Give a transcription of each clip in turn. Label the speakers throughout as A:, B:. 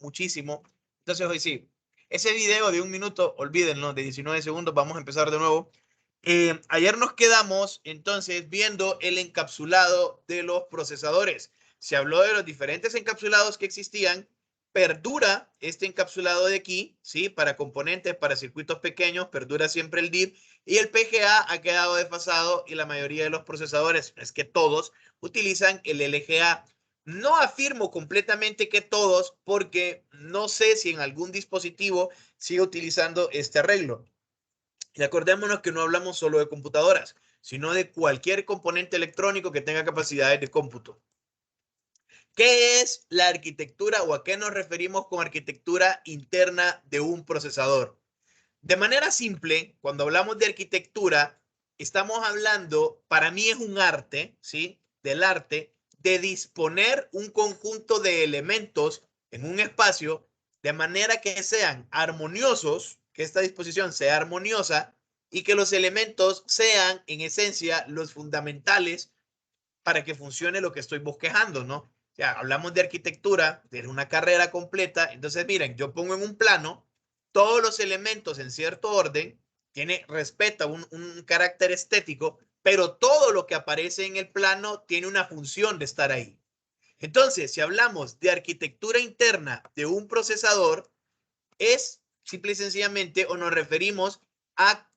A: muchísimo. Entonces hoy sí, ese video de 1 minuto, olvídenlo, de 19 segundos, vamos a empezar de nuevo. Ayer nos quedamos entonces viendo el encapsulado de los procesadores. Se habló de los diferentes encapsulados que existían. Perdura este encapsulado de aquí, ¿sí? Para componentes, para circuitos pequeños, perdura siempre el DIP. Y el PGA ha quedado desfasado y la mayoría de los procesadores, es que todos, utilizan el LGA. No afirmo completamente que todos, porque no sé si en algún dispositivo sigue utilizando este arreglo. Y acordémonos que no hablamos solo de computadoras, sino de cualquier componente electrónico que tenga capacidades de cómputo. ¿Qué es la arquitectura o a qué nos referimos con arquitectura interna de un procesador? De manera simple, cuando hablamos de arquitectura, estamos hablando, para mí es un arte, ¿sí? Del arte de disponer un conjunto de elementos en un espacio de manera que sean armoniosos, que esta disposición sea armoniosa y que los elementos sean, en esencia, los fundamentales para que funcione lo que estoy bosquejando, ¿no? O sea, hablamos de arquitectura, de una carrera completa. Entonces, miren, yo pongo en un plano todos los elementos en cierto orden, respeta un carácter estético, pero todo lo que aparece en el plano tiene una función de estar ahí. Entonces, si hablamos de arquitectura interna de un procesador, es simple y sencillamente o nos referimos a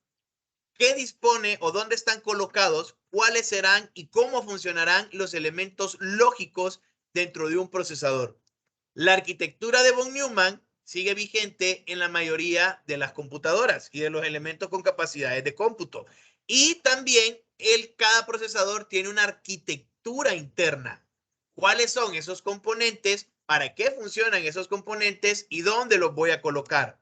A: qué dispone o dónde están colocados, cuáles serán y cómo funcionarán los elementos lógicos dentro de un procesador. La arquitectura de von Neumann sigue vigente en la mayoría de las computadoras y de los elementos con capacidades de cómputo. Y también cada procesador tiene una arquitectura interna. ¿Cuáles son esos componentes? ¿Para qué funcionan esos componentes? ¿Y dónde los voy a colocar?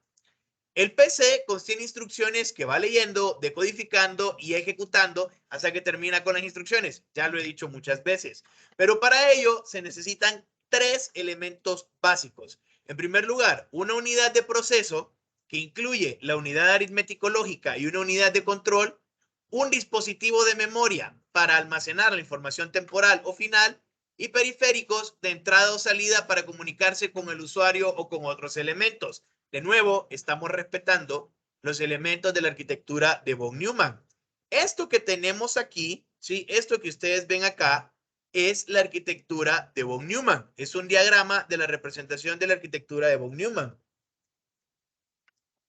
A: El PC contiene instrucciones que va leyendo, decodificando y ejecutando hasta que termina con las instrucciones. Ya lo he dicho muchas veces. Pero para ello se necesitan 3 elementos básicos. En primer lugar, una unidad de proceso que incluye la unidad aritmético-lógica y una unidad de control, un dispositivo de memoria para almacenar la información temporal o final y periféricos de entrada o salida para comunicarse con el usuario o con otros elementos. De nuevo, estamos respetando los elementos de la arquitectura de von Neumann. Esto que tenemos aquí, ¿sí? Esto que ustedes ven acá, es la arquitectura de von Neumann. Es un diagrama de la representación de la arquitectura de von Neumann.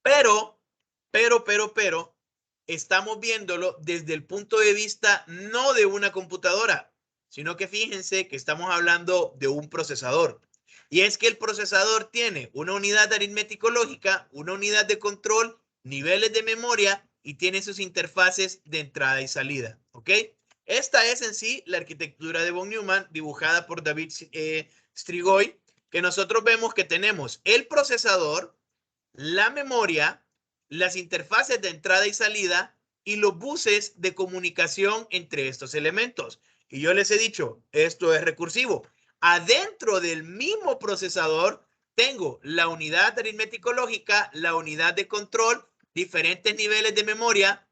A: Pero, estamos viéndolo desde el punto de vista no de una computadora, sino que fíjense que estamos hablando de un procesador. Y es que el procesador tiene una unidad aritmético-lógica, una unidad de control, niveles de memoria y tiene sus interfaces de entrada y salida. ¿Ok? Esta es en sí la arquitectura de von Neumann dibujada por David Strigoi, que nosotros vemos que tenemos el procesador, la memoria, las interfaces de entrada y salida y los buses de comunicación entre estos elementos. Y yo les he dicho, esto es recursivo. Adentro del mismo procesador tengo la unidad aritmético-lógica, la unidad de control, diferentes niveles de memoria,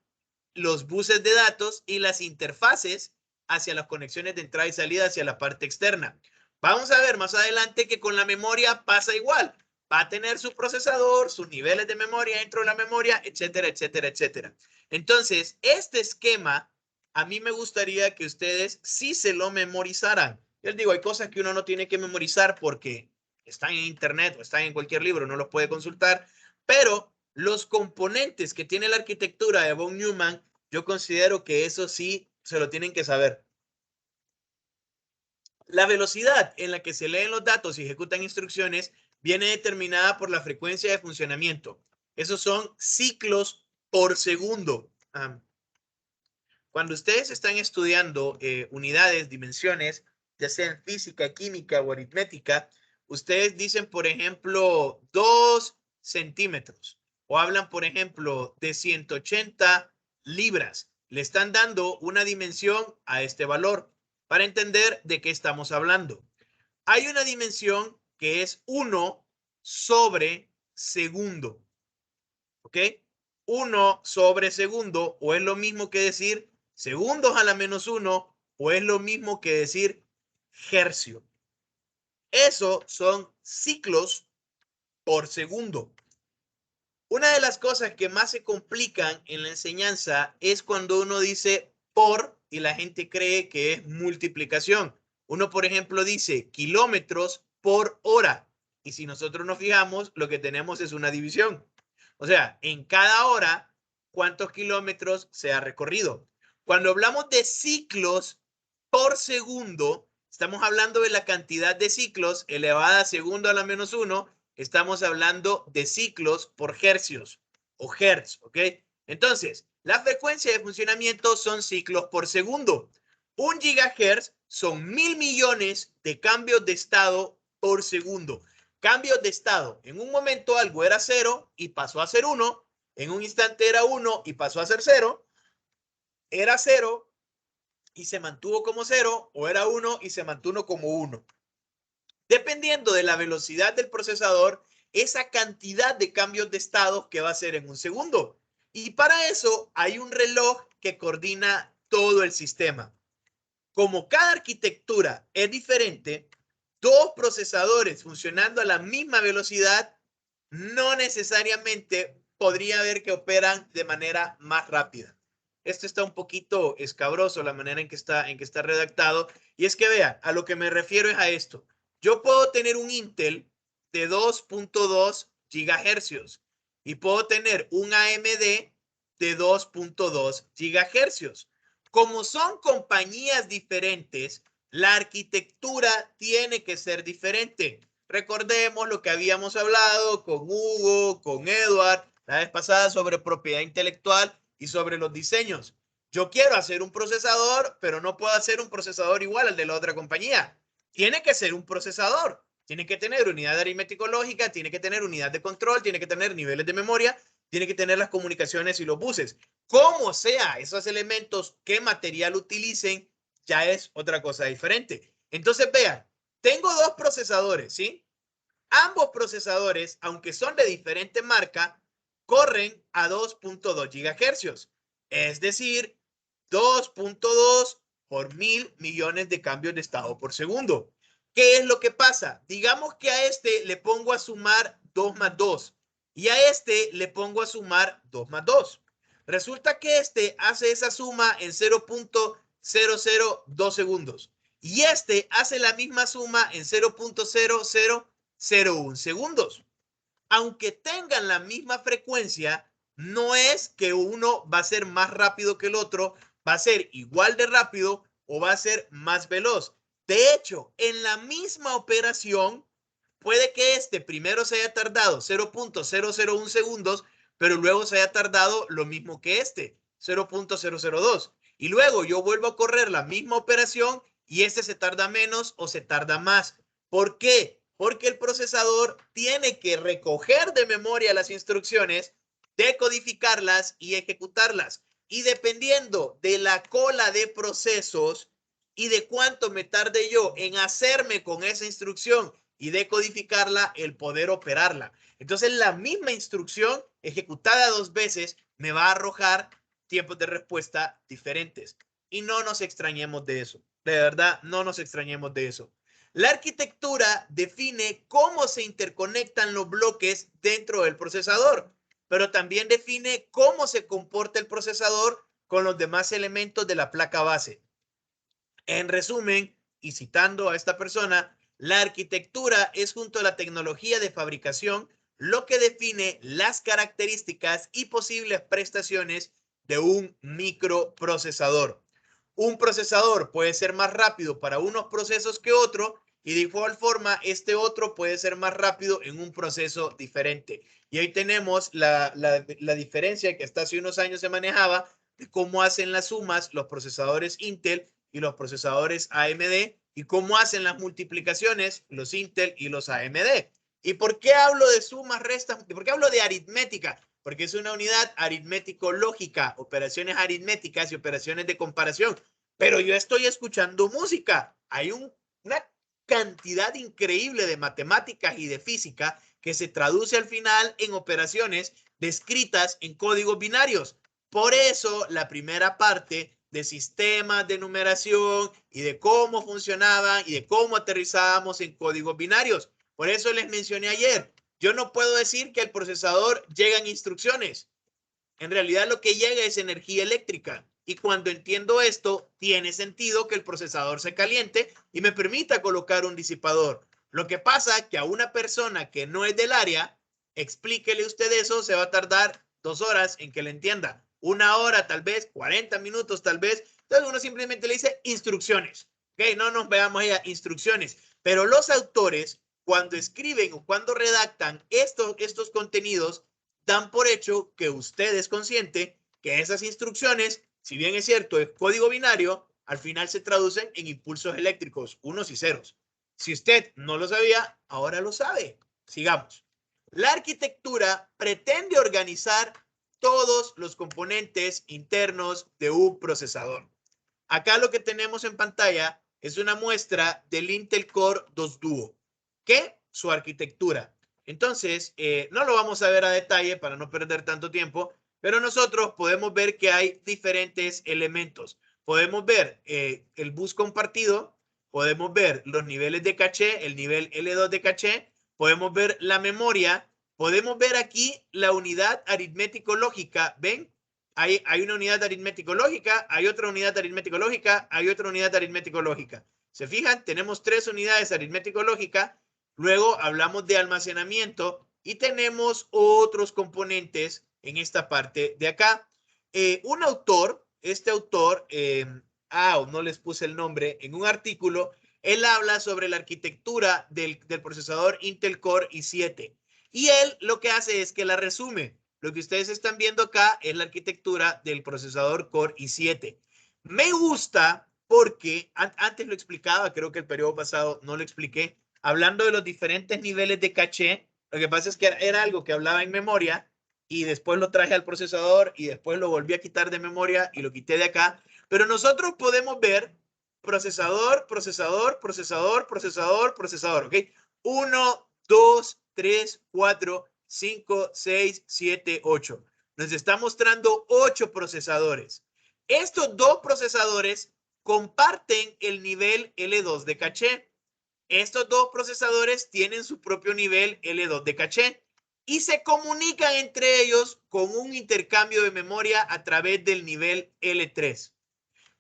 A: los buses de datos y las interfaces hacia las conexiones de entrada y salida hacia la parte externa. Vamos a ver más adelante que con la memoria pasa igual. Va a tener su procesador, sus niveles de memoria dentro de la memoria, etcétera, etcétera, etcétera. Entonces, este esquema, a mí me gustaría que ustedes sí se lo memorizaran. Yo les digo, hay cosas que uno no tiene que memorizar porque están en internet o están en cualquier libro, no los puede consultar, pero los componentes que tiene la arquitectura de von Neumann, yo considero que eso sí se lo tienen que saber. La velocidad en la que se leen los datos y ejecutan instrucciones viene determinada por la frecuencia de funcionamiento. Esos son ciclos por segundo. Cuando ustedes están estudiando unidades, dimensiones, ya sea en física, química o aritmética, ustedes dicen, por ejemplo, 2 centímetros o hablan, por ejemplo, de 180 libras. Le están dando una dimensión a este valor para entender de qué estamos hablando. Hay una dimensión que es 1 sobre segundo. ¿Ok? 1 sobre segundo, o es lo mismo que decir segundos a la -1, o es lo mismo que decir hercio. Eso son ciclos por segundo. Una de las cosas que más se complican en la enseñanza es cuando uno dice por y la gente cree que es multiplicación. Uno, por ejemplo, dice kilómetros por hora. Y si nosotros nos fijamos, lo que tenemos es una división. O sea, en cada hora, ¿cuántos kilómetros se ha recorrido? Cuando hablamos de ciclos por segundo, estamos hablando de la cantidad de ciclos elevada a segundo a la menos 1. Estamos hablando de ciclos por hercios o hertz, ¿ok? Entonces, la frecuencia de funcionamiento son ciclos por segundo. 1 gigahertz son 1000 millones de cambios de estado por segundo. Cambios de estado. En un momento algo era 0 y pasó a ser 1. En un instante era 1 y pasó a ser 0. Era 0 y se mantuvo como 0, o era 1 y se mantuvo como 1. Dependiendo de la velocidad del procesador, esa cantidad de cambios de estado que va a ser en un segundo. Y para eso hay un reloj que coordina todo el sistema. Como cada arquitectura es diferente, dos procesadores funcionando a la misma velocidad no necesariamente podría haber que operan de manera más rápida. Esto está un poquito escabroso la manera en que está redactado. Y es que vean, a lo que me refiero es a esto. Yo puedo tener un Intel de 2.2 gigahercios y puedo tener un AMD de 2.2 gigahercios. Como son compañías diferentes, la arquitectura tiene que ser diferente. Recordemos lo que habíamos hablado con Hugo, con Edward, la vez pasada sobre propiedad intelectual y sobre los diseños. Yo quiero hacer un procesador, pero no puedo hacer un procesador igual al de la otra compañía. Tiene que ser un procesador. Tiene que tener unidad aritmético lógica, tiene que tener unidad de control, tiene que tener niveles de memoria, tiene que tener las comunicaciones y los buses. Como sea, esos elementos, qué material utilicen, ya es otra cosa diferente. Entonces, vean, tengo dos procesadores, ¿sí? Ambos procesadores, aunque son de diferente marca, corren a 2.2 gigahercios. Es decir, 2.2 por 1000 millones de cambios de estado por segundo. ¿Qué es lo que pasa? Digamos que a este le pongo a sumar 2 más 2 y a este le pongo a sumar 2 más 2. Resulta que este hace esa suma en 0.002 segundos y este hace la misma suma en 0.0001 segundos. Aunque tengan la misma frecuencia, no es que uno va a ser más rápido que el otro, va a ser igual de rápido o va a ser más veloz. De hecho, en la misma operación, puede que este primero se haya tardado 0.001 segundos, pero luego se haya tardado lo mismo que este, 0.002. Y luego yo vuelvo a correr la misma operación y este se tarda menos o se tarda más. ¿Por qué? Porque el procesador tiene que recoger de memoria las instrucciones, decodificarlas y ejecutarlas. Y dependiendo de la cola de procesos y de cuánto me tarde yo en hacerme con esa instrucción y decodificarla, el poder operarla. Entonces, la misma instrucción ejecutada dos veces me va a arrojar tiempos de respuesta diferentes. Y no nos extrañemos de eso. De verdad, no nos extrañemos de eso. La arquitectura define cómo se interconectan los bloques dentro del procesador, pero también define cómo se comporta el procesador con los demás elementos de la placa base. En resumen, y citando a esta persona, la arquitectura es junto a la tecnología de fabricación lo que define las características y posibles prestaciones de un microprocesador. Un procesador puede ser más rápido para unos procesos que otro y de igual forma este otro puede ser más rápido en un proceso diferente. Y ahí tenemos la diferencia que hasta hace unos años se manejaba de cómo hacen las sumas los procesadores Intel y los procesadores AMD y cómo hacen las multiplicaciones los Intel y los AMD. ¿Y por qué hablo de sumas, restas? ¿Por qué hablo de aritmética? Porque es una unidad aritmético-lógica, operaciones aritméticas y operaciones de comparación. Pero yo estoy escuchando música. Hay una cantidad increíble de matemáticas y de física que se traduce al final en operaciones descritas en códigos binarios. Por eso, la primera parte de sistemas de numeración y de cómo funcionaban y de cómo aterrizábamos en códigos binarios. Por eso les mencioné ayer, Yo no puedo decir que al procesador llegan instrucciones. En realidad lo que llega es energía eléctrica. Y cuando entiendo esto, tiene sentido que el procesador se caliente y me permita colocar un disipador. Lo que pasa es que a una persona que no es del área, explíquele usted eso, se va a tardar 2 horas en que le entienda. 1 hora, tal vez, 40 minutos, tal vez. Entonces uno simplemente le dice instrucciones. Ok, no nos veamos allá, instrucciones. Pero los autores, cuando escriben o cuando redactan estos contenidos, dan por hecho que usted es consciente que esas instrucciones, si bien es cierto, es código binario, al final se traducen en impulsos eléctricos, unos y ceros. Si usted no lo sabía, ahora lo sabe. Sigamos. La arquitectura pretende organizar todos los componentes internos de un procesador. Acá lo que tenemos en pantalla es una muestra del Intel Core 2 Duo, que su arquitectura. Entonces, no lo vamos a ver a detalle para no perder tanto tiempo, pero nosotros podemos ver que hay diferentes elementos. Podemos ver el bus compartido, podemos ver los niveles de caché, el nivel L2 de caché, podemos ver la memoria, podemos ver aquí la unidad aritmético-lógica. ¿Ven? Hay una unidad aritmético-lógica, hay otra unidad aritmético-lógica, hay otra unidad aritmético-lógica. ¿Se fijan? Tenemos 3 unidades aritmético-lógicas. Luego hablamos de almacenamiento y tenemos otros componentes en esta parte de acá. Un autor, este autor, no les puse el nombre, en un artículo, él habla sobre la arquitectura del procesador Intel Core i7. Y él lo que hace es que la resume. Lo que ustedes están viendo acá es la arquitectura del procesador Core i7. Me gusta porque antes lo explicaba, creo que el periodo pasado no lo expliqué, hablando de los diferentes niveles de caché. Lo que pasa es que era algo que hablaba en memoria y después lo traje al procesador y después lo volví a quitar de memoria y lo quité de acá. Pero nosotros podemos ver procesador, procesador, procesador, procesador, procesador, ¿ok? 1, 2, 3, 4, 5, 6, 7, 8. Nos está mostrando 8 procesadores. Estos 2 procesadores comparten el nivel L2 de caché. Estos 2 procesadores tienen su propio nivel L2 de caché y se comunican entre ellos con un intercambio de memoria a través del nivel L3.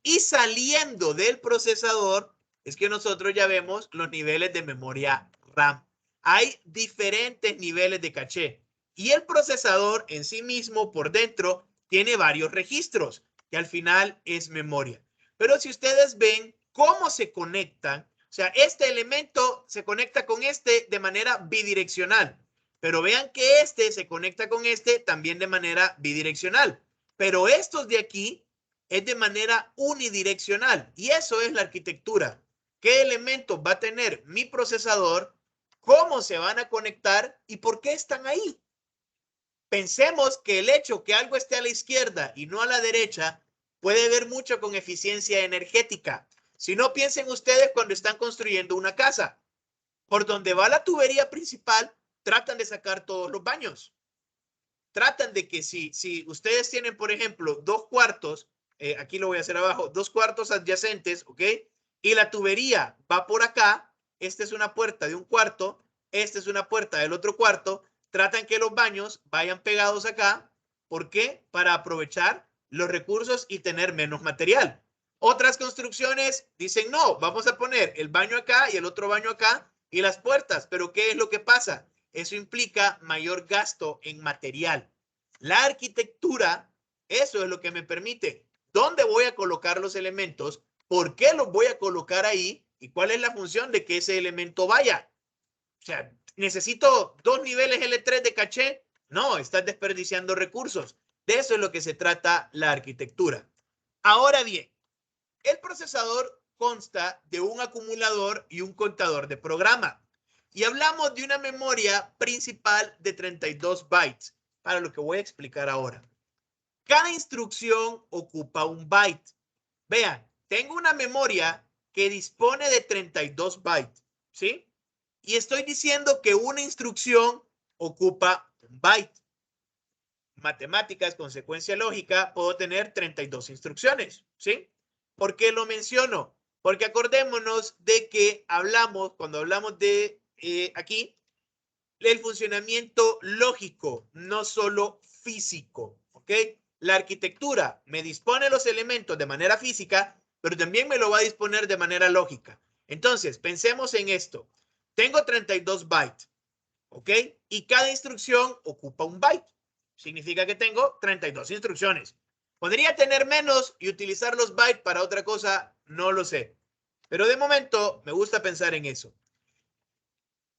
A: Y saliendo del procesador es que nosotros ya vemos los niveles de memoria RAM. Hay diferentes niveles de caché y el procesador en sí mismo por dentro tiene varios registros que al final es memoria. Pero si ustedes ven cómo se conectan, o sea, este elemento se conecta con este de manera bidireccional, pero vean que este se conecta con este también de manera bidireccional. Pero estos de aquí es de manera unidireccional y eso es la arquitectura. ¿Qué elementos va a tener mi procesador? ¿Cómo se van a conectar? ¿Y por qué están ahí? Pensemos que el hecho que algo esté a la izquierda y no a la derecha puede ver mucho con eficiencia energética. Si no, piensen ustedes cuando están construyendo una casa. Por donde va la tubería principal, tratan de sacar todos los baños. Tratan de que si ustedes tienen, por ejemplo, 2 cuartos, aquí lo voy a hacer abajo, 2 cuartos adyacentes, ¿ok? Y la tubería va por acá, esta es una puerta de un cuarto, esta es una puerta del otro cuarto, tratan que los baños vayan pegados acá, ¿por qué? Para aprovechar los recursos y tener menos material. Otras construcciones dicen, no, vamos a poner el baño acá y el otro baño acá y las puertas, pero ¿qué es lo que pasa? Eso implica mayor gasto en material. La arquitectura, eso es lo que me permite. ¿Dónde voy a colocar los elementos? ¿Por qué los voy a colocar ahí? ¿Y cuál es la función de que ese elemento vaya? O sea, ¿necesito 2 niveles L3 de caché? No, estás desperdiciando recursos. De eso es lo que se trata la arquitectura. Ahora bien, el procesador consta de un acumulador y un contador de programa. Y hablamos de una memoria principal de 32 bytes, para lo que voy a explicar ahora. Cada instrucción ocupa un byte. Vean, tengo una memoria que dispone de 32 bytes, ¿sí? Y estoy diciendo que una instrucción ocupa un byte. Matemáticas, consecuencia lógica, puedo tener 32 instrucciones, ¿sí? ¿Por qué lo menciono? Porque acordémonos de que hablamos, cuando hablamos de aquí, el funcionamiento lógico, no solo físico, ¿ok? La arquitectura me dispone los elementos de manera física, pero también me lo va a disponer de manera lógica. Entonces, pensemos en esto. Tengo 32 bytes, ¿ok? Y cada instrucción ocupa un byte. Significa que tengo 32 instrucciones. ¿Podría tener menos y utilizar los bytes para otra cosa? No lo sé. Pero de momento me gusta pensar en eso.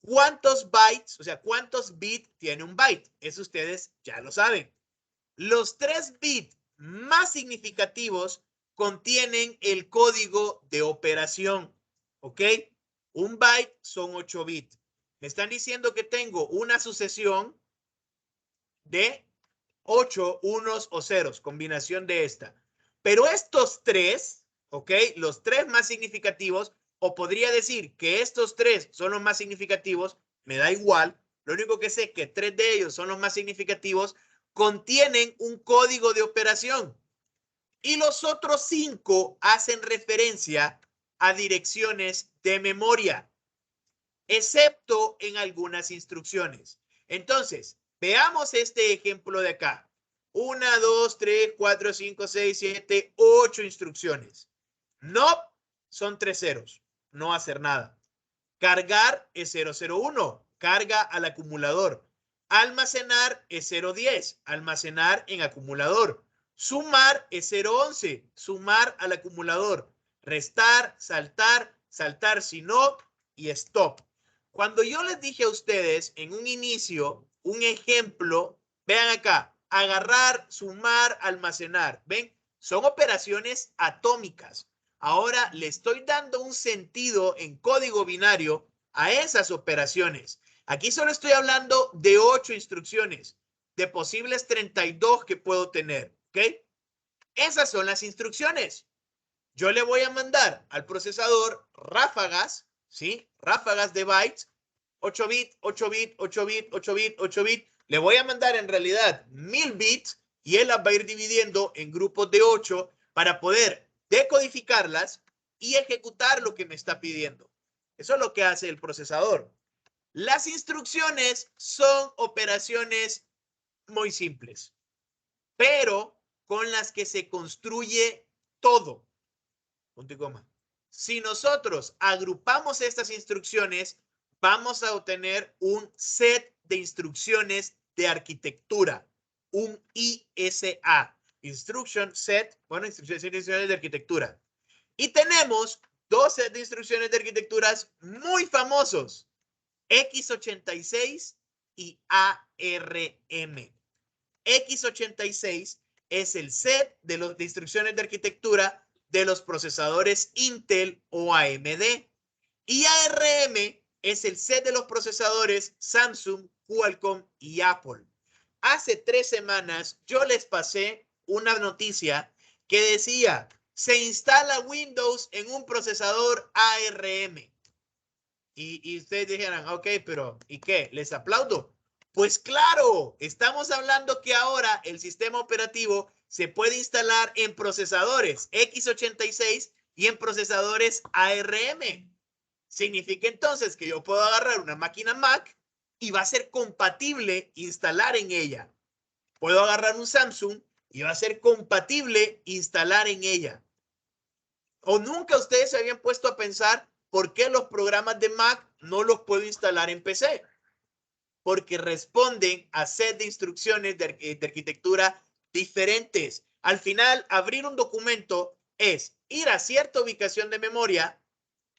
A: ¿Cuántos bytes, o sea, cuántos bits tiene un byte? Eso ustedes ya lo saben. Los 3 bits más significativos contienen el código de operación, ¿ok? Un byte son 8 bits. Me están diciendo que tengo una sucesión de 8 unos o ceros, combinación de esta. Pero estos 3, ¿ok? Los 3 más significativos, o podría decir que estos 3 son los más significativos, me da igual. Lo único que sé es que 3 de ellos son los más significativos, contienen un código de operación. Y los otros 5 hacen referencia a direcciones de memoria, excepto en algunas instrucciones. Entonces, veamos este ejemplo de acá. 1, 2, 3, 4, 5, 6, 7, 8 instrucciones. No, son 3 ceros. No hacer nada. Cargar es 001. Carga al acumulador. Almacenar es 010. Almacenar en acumulador. Sumar es 011. Sumar al acumulador. Restar, saltar, saltar si no y stop. Cuando yo les dije a ustedes en un inicio, un ejemplo, vean acá, agarrar, sumar, almacenar, ¿ven? Son operaciones atómicas. Ahora le estoy dando un sentido en código binario a esas operaciones. Aquí solo estoy hablando de 8 instrucciones, de posibles 32 que puedo tener, ¿ok? Esas son las instrucciones. Yo le voy a mandar al procesador ráfagas, ¿sí? Ráfagas de bytes, 8 bits, 8 bits, 8 bits, 8 bits, 8 bits. Le voy a mandar en realidad 1000 bits y él las va a ir dividiendo en grupos de 8 para poder decodificarlas y ejecutar lo que me está pidiendo. Eso es lo que hace el procesador. Las instrucciones son operaciones muy simples, pero con las que se construye todo. Punto y coma. Si nosotros agrupamos estas instrucciones, vamos a obtener un set de instrucciones de arquitectura, un ISA, Instruction Set, bueno, instrucciones de arquitectura. Y tenemos dos sets de instrucciones de arquitecturas muy famosos, x86 y ARM. x86 es el set de instrucciones de arquitectura de los procesadores Intel o AMD. Y ARM es el set de los procesadores Samsung, Qualcomm y Apple. Hace 3 semanas yo les pasé una noticia que decía, se instala Windows en un procesador ARM. Y ustedes dijeran, ok, pero ¿y qué? ¿Les aplaudo? Pues claro, estamos hablando que ahora el sistema operativo se puede instalar en procesadores x86 y en procesadores ARM. Significa entonces que yo puedo agarrar una máquina Mac y va a ser compatible instalar en ella. Puedo agarrar un Samsung y va a ser compatible instalar en ella. ¿O nunca ustedes se habían puesto a pensar por qué los programas de Mac no los puedo instalar en PC? Porque responden a set de instrucciones de arquitectura diferentes. Al final, abrir un documento es ir a cierta ubicación de memoria,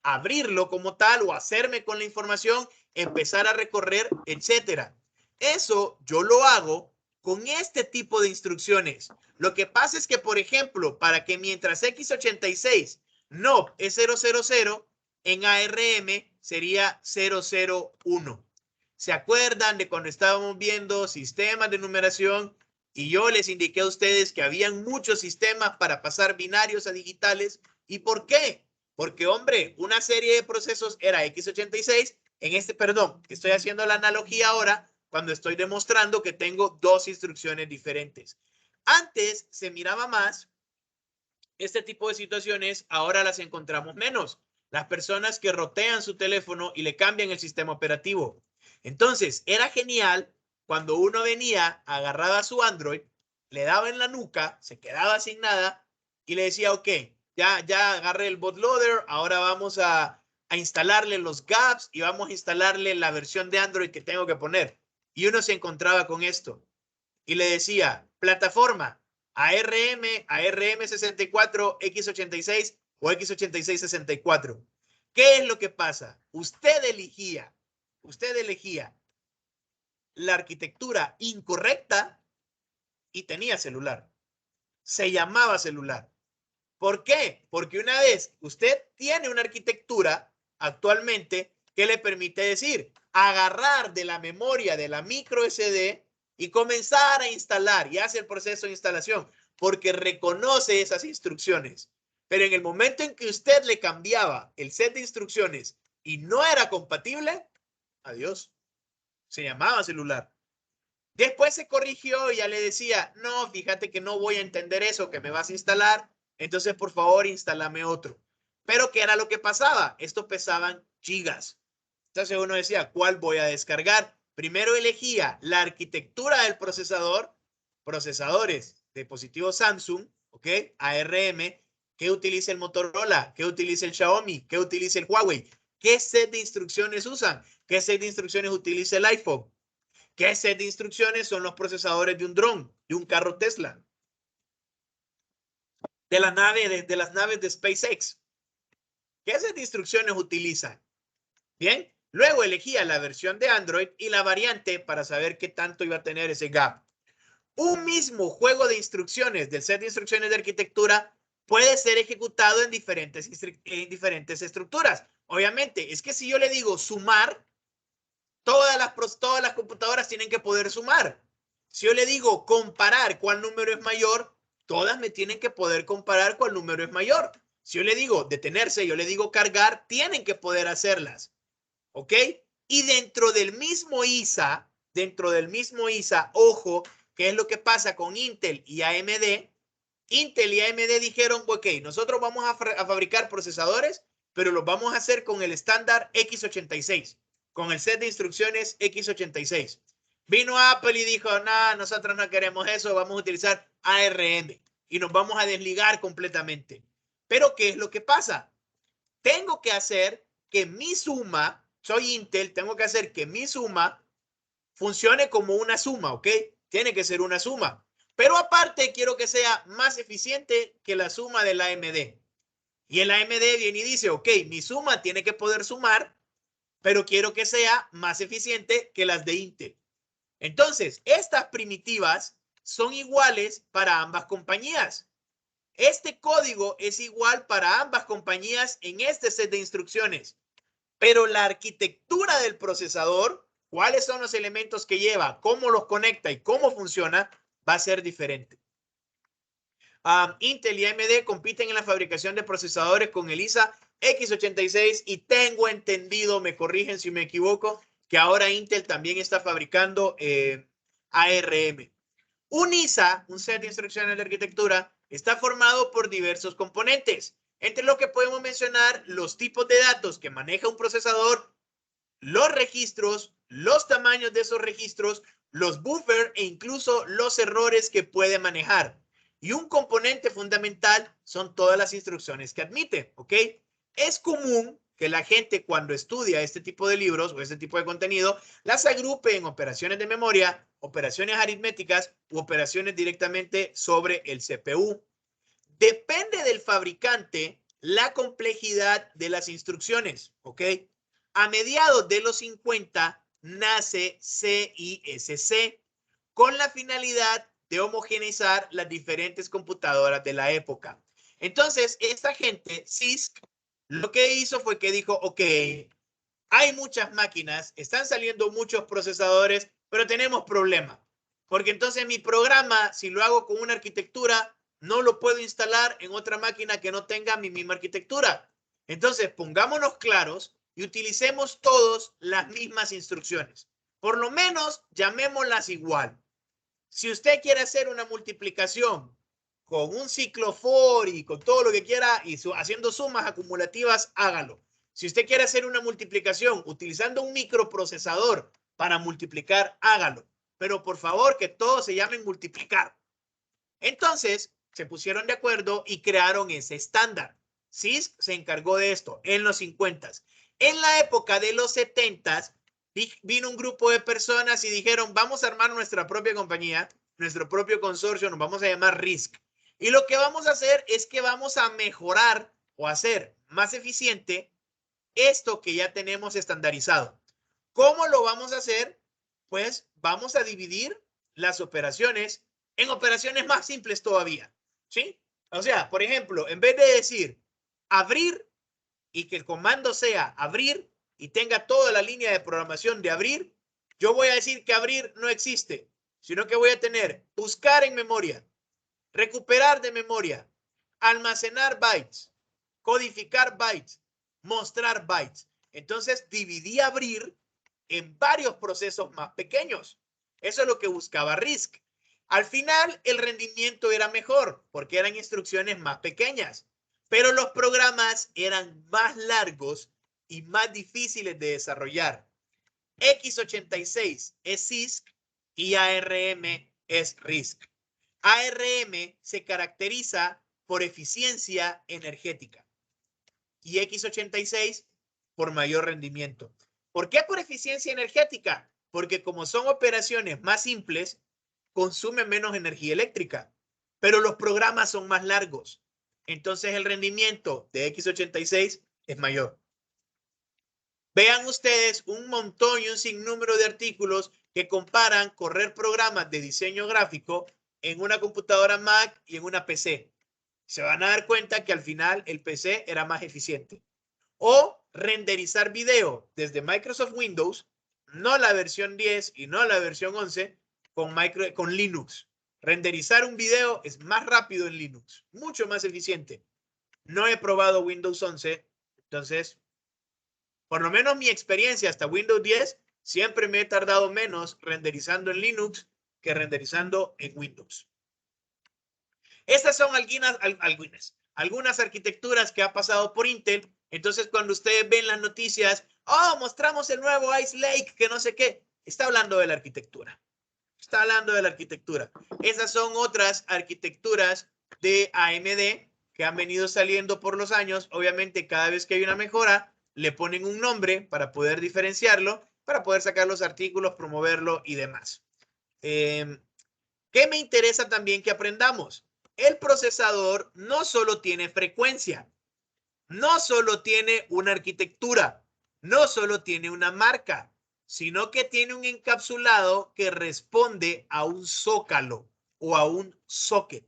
A: abrirlo como tal o hacerme con la información, empezar a recorrer, etcétera. Eso yo lo hago con este tipo de instrucciones. Lo que pasa es que, por ejemplo, para que mientras x86 no es 000, en ARM sería 001. ¿Se acuerdan de cuando estábamos viendo sistemas de numeración y yo les indiqué a ustedes que habían muchos sistemas para pasar binarios a digitales? ¿Y por qué? Porque, hombre, una serie de procesos era x86. Perdón, estoy haciendo la analogía ahora cuando estoy demostrando que tengo dos instrucciones diferentes. Antes se miraba más este tipo de situaciones, ahora las encontramos menos. Las personas que rotean su teléfono y le cambian el sistema operativo. Entonces, era genial cuando uno venía, agarraba su Android, le daba en la nuca, se quedaba sin nada y le decía, ok, ya agarré el bootloader, ahora vamos a instalarle los gaps y vamos a instalarle la versión de Android que tengo que poner. Y uno se encontraba con esto y le decía, plataforma, ARM64, X86 o X86-64. ¿Qué es lo que pasa? Usted elegía la arquitectura incorrecta y tenía celular. Se llamaba celular. ¿Por qué? Porque una vez usted tiene una arquitectura actualmente que le permite decir, agarrar de la memoria de la micro SD y comenzar a instalar y hace el proceso de instalación porque reconoce esas instrucciones. Pero en el momento en que usted le cambiaba el set de instrucciones y no era compatible, adiós, se llamaba celular. Después se corrigió y ya le decía, no, fíjate que no voy a entender eso que me vas a instalar, entonces por favor instálame otro. Pero ¿qué era lo que pasaba? Esto pesaban gigas. Entonces uno decía, ¿cuál voy a descargar? Primero elegía la arquitectura del procesador, procesadores de dispositivos Samsung, ¿ok? ARM, ¿qué utiliza el Motorola? ¿Qué utiliza el Xiaomi? ¿Qué utiliza el Huawei? ¿Qué set de instrucciones usan? ¿Qué set de instrucciones utiliza el iPhone? ¿Qué set de instrucciones son los procesadores de un dron, de un carro Tesla? De las naves de SpaceX. ¿Qué set de instrucciones utilizan? Bien, luego elegía la versión de Android y la variante para saber qué tanto iba a tener ese gap. Un mismo juego de instrucciones del set de instrucciones de arquitectura puede ser ejecutado en diferentes estructuras. Obviamente, es que si yo le digo sumar, todas las computadoras tienen que poder sumar. Si yo le digo comparar cuál número es mayor, todas me tienen que poder comparar cuál número es mayor. Si yo le digo detenerse, yo le digo cargar, tienen que poder hacerlas. ¿Ok? Y dentro del mismo ISA, ojo, ¿qué es lo que pasa con Intel y AMD? Intel y AMD dijeron, ok, nosotros vamos a fabricar procesadores, pero los vamos a hacer con el estándar X86, con el set de instrucciones X86. Vino Apple y dijo, no, nosotros no queremos eso, vamos a utilizar ARM y nos vamos a desligar completamente. Pero ¿qué es lo que pasa? Tengo que hacer que mi suma, soy Intel, tengo que hacer que mi suma funcione como una suma, ¿ok? Tiene que ser una suma. Pero aparte quiero que sea más eficiente que la suma del AMD. Y el AMD viene y dice, ok, mi suma tiene que poder sumar, pero quiero que sea más eficiente que las de Intel. Entonces, estas primitivas son iguales para ambas compañías. Este código es igual para ambas compañías en este set de instrucciones, pero la arquitectura del procesador, cuáles son los elementos que lleva, cómo los conecta y cómo funciona, va a ser diferente. Intel y AMD compiten en la fabricación de procesadores con el ISA X86 y tengo entendido, me corrigen si me equivoco, que ahora Intel también está fabricando ARM. Un ISA, un set de instrucciones de arquitectura, está formado por diversos componentes, entre los que podemos mencionar los tipos de datos que maneja un procesador, los registros, los tamaños de esos registros, los buffers e incluso los errores que puede manejar. Y un componente fundamental son todas las instrucciones que admite, ¿ok? Es común que la gente cuando estudia este tipo de libros o este tipo de contenido, las agrupe en operaciones de memoria, operaciones aritméticas u operaciones directamente sobre el CPU. Depende del fabricante la complejidad de las instrucciones, ¿ok? A mediados de los 50 nace CISC con la finalidad de homogeneizar las diferentes computadoras de la época. Entonces, esta gente, CISC, lo que hizo fue que dijo, ok, hay muchas máquinas, están saliendo muchos procesadores, pero tenemos problemas. Porque entonces mi programa, si lo hago con una arquitectura, no lo puedo instalar en otra máquina que no tenga mi misma arquitectura. Entonces, pongámonos claros y utilicemos todos las mismas instrucciones. Por lo menos, llamémoslas igual. Si usted quiere hacer una multiplicación con un ciclo for y con todo lo que quiera y haciendo sumas acumulativas, hágalo. Si usted quiere hacer una multiplicación utilizando un microprocesador para multiplicar, hágalo. Pero por favor, que todos se llamen multiplicar. Entonces, se pusieron de acuerdo y crearon ese estándar. CISC se encargó de esto en los 50s. En la época de los 70s, vino un grupo de personas y dijeron, vamos a armar nuestra propia compañía, nuestro propio consorcio, nos vamos a llamar RISC. Y lo que vamos a hacer es que vamos a mejorar o hacer más eficiente esto que ya tenemos estandarizado. ¿Cómo lo vamos a hacer? Pues vamos a dividir las operaciones en operaciones más simples todavía, ¿sí? O sea, por ejemplo, en vez de decir abrir y que el comando sea abrir y tenga toda la línea de programación de abrir, yo voy a decir que abrir no existe, sino que voy a tener buscar en memoria, recuperar de memoria, almacenar bytes, codificar bytes, mostrar bytes. Entonces dividí abrir en varios procesos más pequeños. Eso es lo que buscaba RISC. Al final, el rendimiento era mejor porque eran instrucciones más pequeñas, pero los programas eran más largos y más difíciles de desarrollar. x86 es CISC y ARM es RISC. ARM se caracteriza por eficiencia energética y x86 por mayor rendimiento. ¿Por qué por eficiencia energética? Porque como son operaciones más simples, consumen menos energía eléctrica, pero los programas son más largos. Entonces el rendimiento de x86 es mayor. Vean ustedes un montón y un sinnúmero de artículos que comparan correr programas de diseño gráfico en una computadora Mac y en una PC. Se van a dar cuenta que al final el PC era más eficiente. O renderizar video desde Microsoft Windows, no la versión 10 y no la versión 11, con Linux. Renderizar un video es más rápido en Linux, mucho más eficiente. No he probado Windows 11, entonces, por lo menos mi experiencia hasta Windows 10, siempre me he tardado menos renderizando en Linux que renderizando en Windows. Estas son algunas arquitecturas que ha pasado por Intel. Entonces, cuando ustedes ven las noticias, mostramos el nuevo Ice Lake, que no sé qué, está hablando de la arquitectura. Está hablando de la arquitectura. Esas son otras arquitecturas de AMD que han venido saliendo por los años. Obviamente, cada vez que hay una mejora, le ponen un nombre para poder diferenciarlo, para poder sacar los artículos, promoverlo y demás. ¿Qué me interesa también que aprendamos? El procesador no solo tiene frecuencia, no solo tiene una arquitectura, no solo tiene una marca, sino que tiene un encapsulado que responde a un zócalo o a un socket.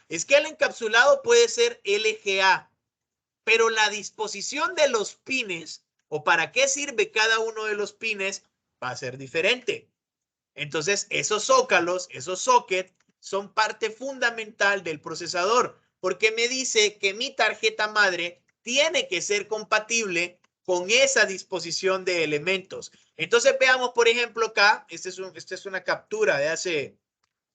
A: Es que el encapsulado puede ser LGA, pero la disposición de los pines o para qué sirve cada uno de los pines va a ser diferente. Entonces, esos zócalos, esos sockets, son parte fundamental del procesador, porque me dice que mi tarjeta madre tiene que ser compatible con esa disposición de elementos. Entonces, veamos, por ejemplo, acá, esta es una captura de hace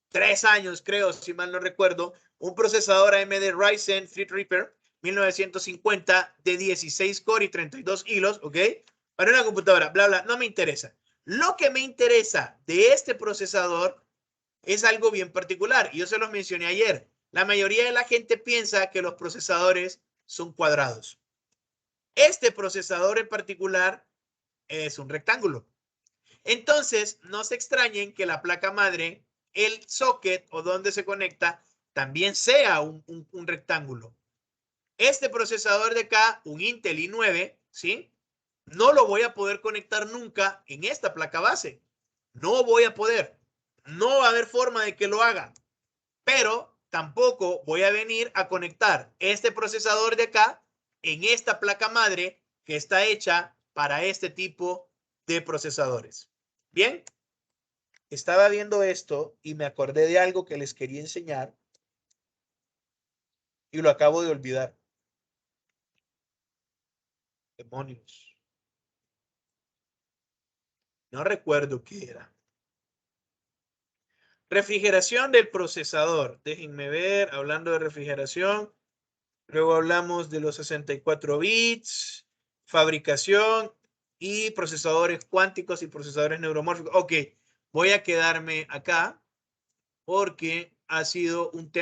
A: 3 años, creo, si mal no recuerdo, un procesador AMD Ryzen Threadripper 1950 de 16 core y 32 hilos, ¿ok? Para una computadora, bla, bla, no me interesa. Lo que me interesa de este procesador es algo bien particular. Y yo se los mencioné ayer. La mayoría de la gente piensa que los procesadores son cuadrados. Este procesador en particular es un rectángulo. Entonces, no se extrañen que la placa madre, el socket o donde se conecta, también sea un rectángulo. Este procesador de acá, un Intel i9, ¿sí? No lo voy a poder conectar nunca en esta placa base. No voy a poder. No va a haber forma de que lo haga. Pero tampoco voy a venir a conectar este procesador de acá en esta placa madre que está hecha para este tipo de procesadores. Bien, estaba viendo esto y me acordé de algo que les quería enseñar y lo acabo de olvidar. Demonios. No recuerdo qué era. Refrigeración del procesador. Déjenme ver, hablando de refrigeración. Luego hablamos de los 64 bits, fabricación y procesadores cuánticos y procesadores neuromórficos. Ok, voy a quedarme acá porque ha sido un tema